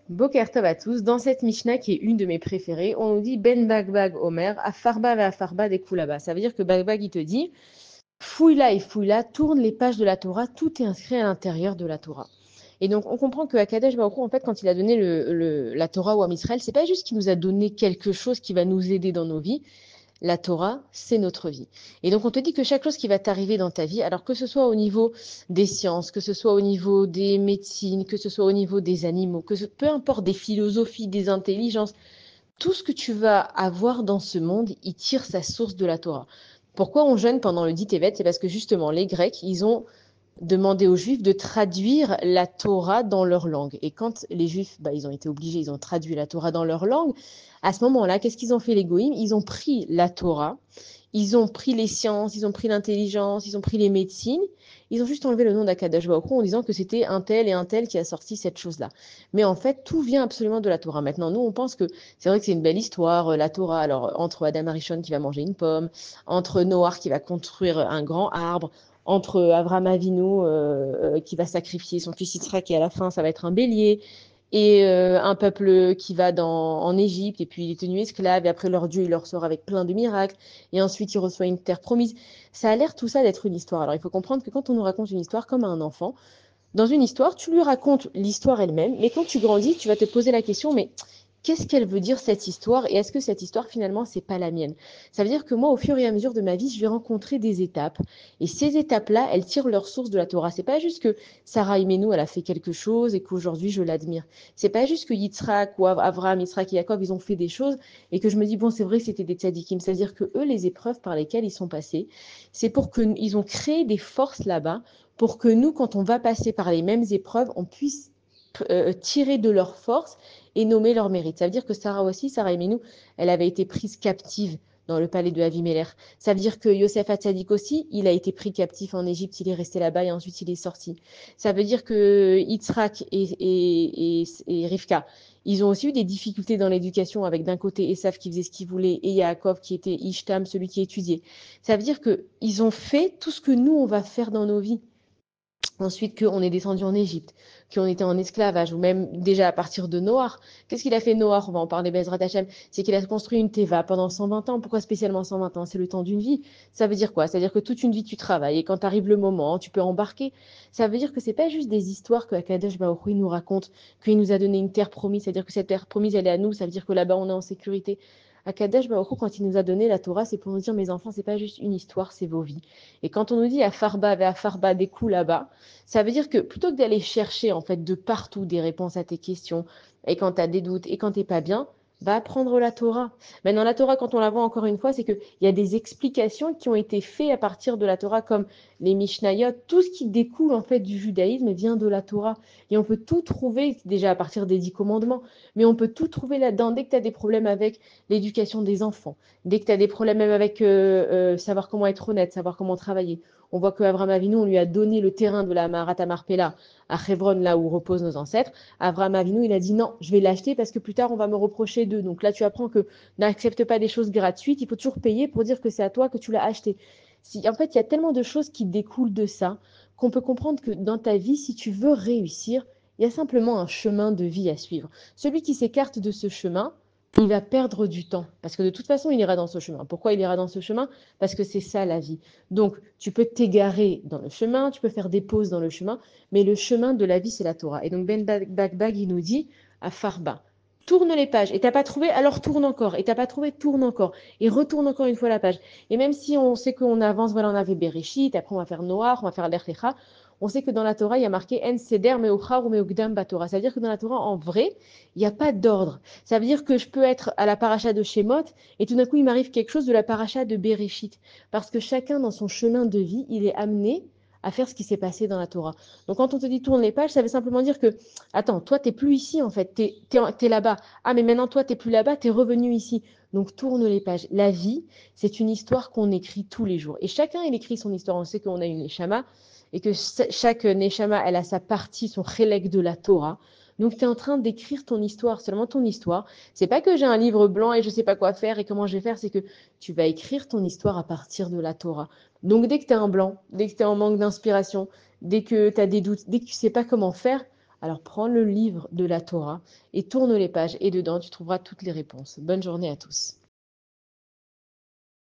Boker Tov à tous. Dans cette Mishnah qui est une de mes préférées, on nous dit Ben Bagbag Omer, Afarba ve Afarba des là-bas. Ça veut dire que Bagbag il te dit fouille là et fouille là, tourne les pages de la Torah, tout est inscrit à l'intérieur de la Torah. Et donc on comprend que Kadesh Baruch Hu, en fait, quand il a donné la Torah au Ham Israël, c'est pas juste qu'il nous a donné quelque chose qui va nous aider dans nos vies. La Torah, c'est notre vie. Et donc, on te dit que chaque chose qui va t'arriver dans ta vie, alors que ce soit au niveau des sciences, que ce soit au niveau des médecines, que ce soit au niveau des animaux, peu importe des philosophies, des intelligences, tout ce que tu vas avoir dans ce monde, il tire sa source de la Torah. Pourquoi on jeûne pendant le dit Tevet? C'est parce que justement, les Grecs, ils ont demandé aux Juifs de traduire la Torah dans leur langue. Et quand les Juifs, ils ont été obligés, ils ont traduit la Torah dans leur langue, à ce moment-là, qu'est-ce qu'ils ont fait les Goïms? Ils ont pris la Torah, ils ont pris les sciences, ils ont pris l'intelligence, ils ont pris les médecines, ils ont juste enlevé le nom d'Akadash Baruch Hu en disant que c'était un tel et un tel qui a sorti cette chose-là. Mais en fait, tout vient absolument de la Torah. Maintenant, nous, on pense que c'est vrai que c'est une belle histoire, la Torah. Alors, entre Adam Arishon qui va manger une pomme, entre Noah qui va construire un grand arbre, entre Avraham Avinu qui va sacrifier son fils Yitzhak et à la fin, ça va être un bélier et un peuple qui va en Égypte, et puis il est tenu esclave, et après leur Dieu, il leur sort avec plein de miracles, et ensuite il reçoit une terre promise. Ça a l'air tout ça d'être une histoire. Alors il faut comprendre que quand on nous raconte une histoire comme à un enfant, dans une histoire, tu lui racontes l'histoire elle-même, mais quand tu grandis, tu vas te poser la question, mais qu'est-ce qu'elle veut dire cette histoire et est-ce que cette histoire finalement c'est pas la mienne? Ça veut dire que moi au fur et à mesure de ma vie, je vais rencontrer des étapes et ces étapes-là, elles tirent leur source de la Torah. C'est pas juste que Sarah Imenou elle a fait quelque chose et qu'aujourd'hui je l'admire. C'est pas juste que Yitzhak ou Avraham, Yitzhak et Yaakov ils ont fait des choses et que je me dis bon c'est vrai c'était des tzadikim. C'est-à-dire que eux les épreuves par lesquelles ils sont passés, c'est pour que ils ont créé des forces là-bas pour que nous quand on va passer par les mêmes épreuves, on puisse tirer de leur force et nommer leur mérite. Ça veut dire que Sarah aussi, Sarah Eminou, elle avait été prise captive dans le palais de Avimelech. Ça veut dire que Yosef Hatzadik aussi, il a été pris captif en Égypte, il est resté là-bas et ensuite il est sorti. Ça veut dire que Yitzhak et Rivka, ils ont aussi eu des difficultés dans l'éducation avec d'un côté Esav qui faisait ce qu'il voulait et Yaakov qui était Ishtam, celui qui étudiait. Ça veut dire qu'ils ont fait tout ce que nous, on va faire dans nos vies. Ensuite, qu'on est descendu en Égypte, qu'on était en esclavage, ou même déjà à partir de Noah. Qu'est-ce qu'il a fait Noah? On va en parler, Bezrat Hashem. C'est qu'il a construit une teva pendant 120 ans. Pourquoi spécialement 120 ans? C'est le temps d'une vie. Ça veut dire quoi? Ça veut dire que toute une vie, tu travailles, et quand arrive le moment, tu peux embarquer. Ça veut dire que c'est pas juste des histoires que Akadosh Baruch Hu nous raconte, qu'il nous a donné une terre promise. C'est-à-dire que cette terre promise, elle est à nous. Ça veut dire que là-bas, on est en sécurité. Akadosh Baruch Hu, quand il nous a donné la Torah, c'est pour nous dire, mes enfants, c'est pas juste une histoire, c'est vos vies. Et quand on nous dit à Farba, vers Farba, des coups là-bas, ça veut dire que plutôt que d'aller chercher en fait de partout des réponses à tes questions, et quand tu as des doutes, et quand tu n'es pas bien, va apprendre la Torah. Maintenant, la Torah, quand on la voit encore une fois, c'est qu'il y a des explications qui ont été faites à partir de la Torah, comme les Mishnayot. Tout ce qui découle en fait du judaïsme vient de la Torah. Et on peut tout trouver déjà à partir des 10 commandements, mais on peut tout trouver là-dedans. Dès que tu as des problèmes avec l'éducation des enfants, dès que tu as des problèmes même avec savoir comment être honnête, savoir comment travailler, on voit qu'Avraham Avinu, on lui a donné le terrain de la Maharat Marpella à Hebron, là où reposent nos ancêtres. Avraham Avinu, il a dit non, je vais l'acheter parce que plus tard, on va me reprocher d'eux. Donc là, tu apprends que n'accepte pas des choses gratuites, il faut toujours payer pour dire que c'est à toi que tu l'as acheté. En fait, il y a tellement de choses qui découlent de ça qu'on peut comprendre que dans ta vie, si tu veux réussir, il y a simplement un chemin de vie à suivre. Celui qui s'écarte de ce chemin, il va perdre du temps. Parce que de toute façon, il ira dans ce chemin. Pourquoi il ira dans ce chemin? Parce que c'est ça la vie. Donc, tu peux t'égarer dans le chemin, tu peux faire des pauses dans le chemin, mais le chemin de la vie, c'est la Torah. Et donc, Ben Bagbag, il nous dit à Farba, tourne les pages. Et t'as pas trouvé, alors tourne encore. Et t'as pas trouvé, tourne encore. Et retourne encore une fois la page. Et même si on sait qu'on avance, voilà, on avait Bereshit, après on va faire Noach, on va faire l'Erlecha, on sait que dans la Torah, il y a marqué En Seder Meochar ou Meokdam Batorah. Ça veut dire que dans la Torah, en vrai, il n'y a pas d'ordre. Ça veut dire que je peux être à la paracha de Shemot et tout d'un coup, il m'arrive quelque chose de la paracha de Bereshit. Parce que chacun, dans son chemin de vie, il est amené à faire ce qui s'est passé dans la Torah. Donc, quand on te dit tourne les pages, ça veut simplement dire que, attends, toi, t'es plus ici, en fait, t'es là-bas. Ah, mais maintenant, toi, t'es plus là-bas, t'es revenu ici. Donc, tourne les pages. La vie, c'est une histoire qu'on écrit tous les jours. Et chacun, il écrit son histoire. On sait qu'on a une Neshama et que chaque Neshama, elle a sa partie, son chélek de la Torah. Donc, tu es en train d'écrire ton histoire, seulement ton histoire. C'est pas que j'ai un livre blanc et je sais pas quoi faire et comment je vais faire, c'est que tu vas écrire ton histoire à partir de la Torah. Donc, dès que tu as un blanc, dès que tu es en manque d'inspiration, dès que tu as des doutes, dès que tu sais pas comment faire, Alors prends le livre de la Torah et tourne les pages et dedans tu trouveras toutes les réponses. Bonne journée à tous.